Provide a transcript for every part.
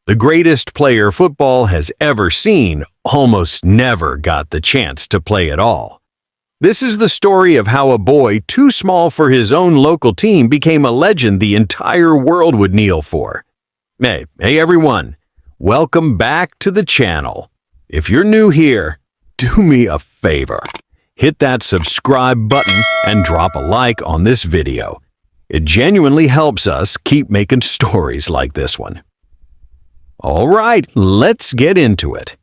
The greatest player football has ever seen almost never got the chance to play at all. This is the story of how a boy too small for his own local team became a legend the entire world would kneel for. Hey everyone, welcome back to the channel. If you're new here, do me a favor. Hit that subscribe button and drop a like on this video. It genuinely helps us keep making stories like this one. All right, let's get into it.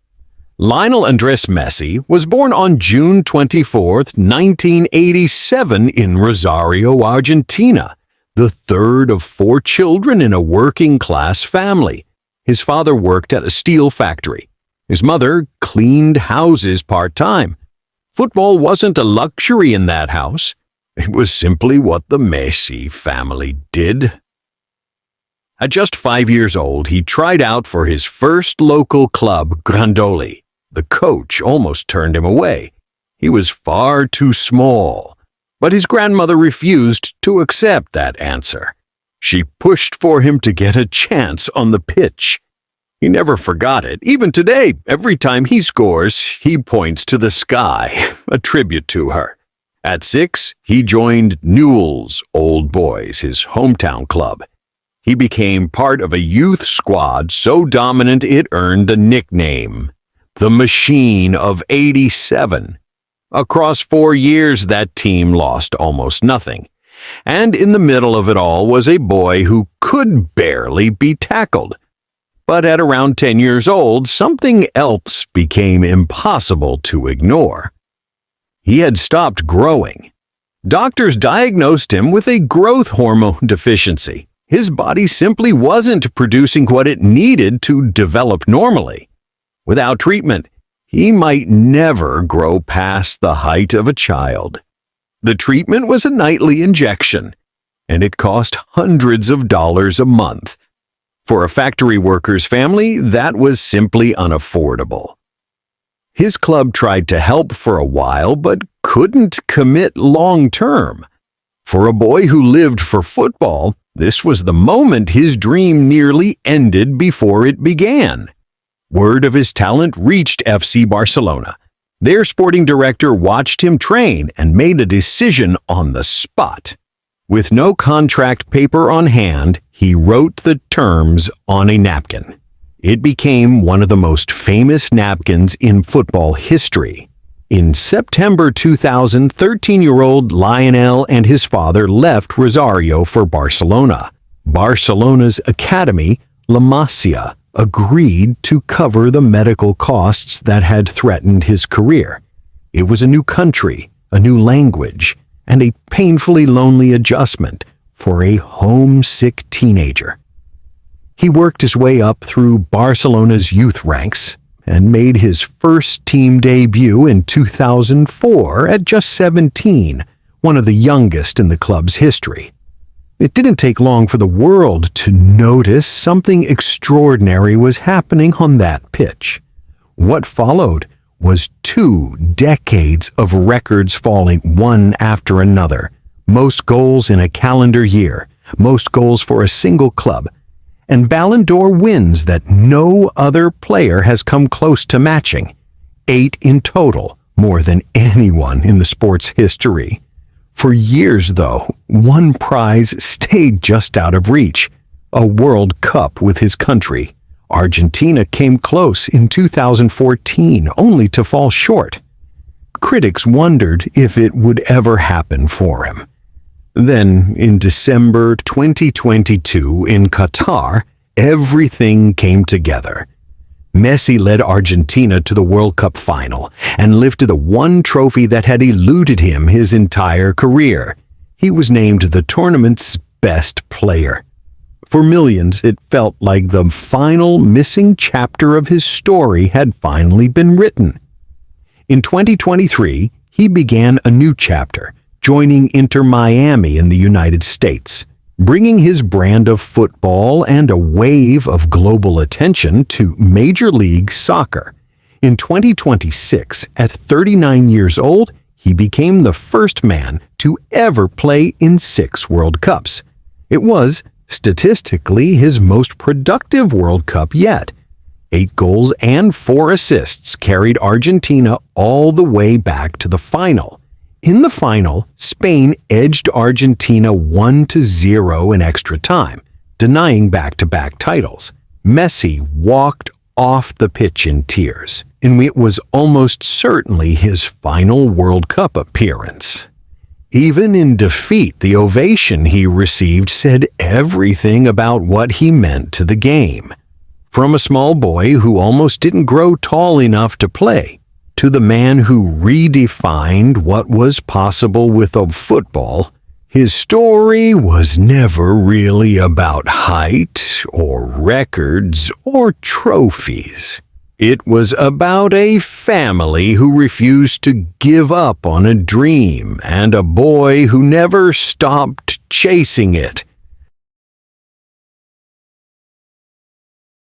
Lionel Andres Messi was born on June 24, 1987 in Rosario, Argentina, the third of 4 children in a working-class family. His father worked at a steel factory. His mother cleaned houses part-time. Football wasn't a luxury in that house. It was simply what the Messi family did. At just 5 years old, he tried out for his first local club, Grandoli. The coach almost turned him away. He was far too small. But his grandmother refused to accept that answer. She pushed for him to get a chance on the pitch. He never forgot it. Even today, every time he scores, he points to the sky, a tribute to her. At 6, he joined Newell's Old Boys, his hometown club. He became part of a youth squad so dominant it earned a nickname, the Machine of '87. Across 4 years, that team lost almost nothing. And in the middle of it all was a boy who could barely be tackled. But at around 10 years old, something else became impossible to ignore. He had stopped growing. Doctors diagnosed him with a growth hormone deficiency. His body simply wasn't producing what it needed to develop normally. Without treatment, he might never grow past the height of a child. The treatment was a nightly injection, and it cost hundreds of dollars a month. For a factory worker's family, that was simply unaffordable. His club tried to help for a while, but couldn't commit long-term. For a boy who lived for football, this was the moment his dream nearly ended before it began. Word of his talent reached FC Barcelona. Their sporting director watched him train and made a decision on the spot. With no contract paper on hand, he wrote the terms on a napkin. It became one of the most famous napkins in football history. In September 2000, 13-year-old Lionel and his father left Rosario for Barcelona. Barcelona's academy, La Masia, agreed to cover the medical costs that had threatened his career. It was a new country, a new language, and a painfully lonely adjustment for a homesick teenager. He worked his way up through Barcelona's youth ranks and made his first team debut in 2004 at just 17, one of the youngest in the club's history. It didn't take long for the world to notice something extraordinary was happening on that pitch. What followed was 2 decades of records falling one after another. Most goals in a calendar year, most goals for a single club, and Ballon d'Or wins that no other player has come close to matching. 8 in total, more than anyone in the sport's history. For years, though, one prize stayed just out of reach: a World Cup with his country. Argentina came close in 2014, only to fall short. Critics wondered if it would ever happen for him. Then, in December 2022 in Qatar, everything came together. Messi led Argentina to the World Cup final and lifted the one trophy that had eluded him his entire career. He was named the tournament's best player. For millions, it felt like the final missing chapter of his story had finally been written. In 2023, he began a new chapter, joining Inter Miami in the United States, bringing his brand of football and a wave of global attention to Major League Soccer. In 2026, at 39 years old, he became the first man to ever play in 6 World Cups. It was Statistically, his most productive World Cup yet. 8 goals and 4 assists carried Argentina all the way back to the final. In the final, Spain edged Argentina 1-0 in extra time, denying back-to-back titles. Messi walked off the pitch in tears, and it was almost certainly his final World Cup appearance. Even in defeat, the ovation he received said everything about what he meant to the game. From a small boy who almost didn't grow tall enough to play, to the man who redefined what was possible with a football, his story was never really about height or records or trophies. It was about a family who refused to give up on a dream and a boy who never stopped chasing it.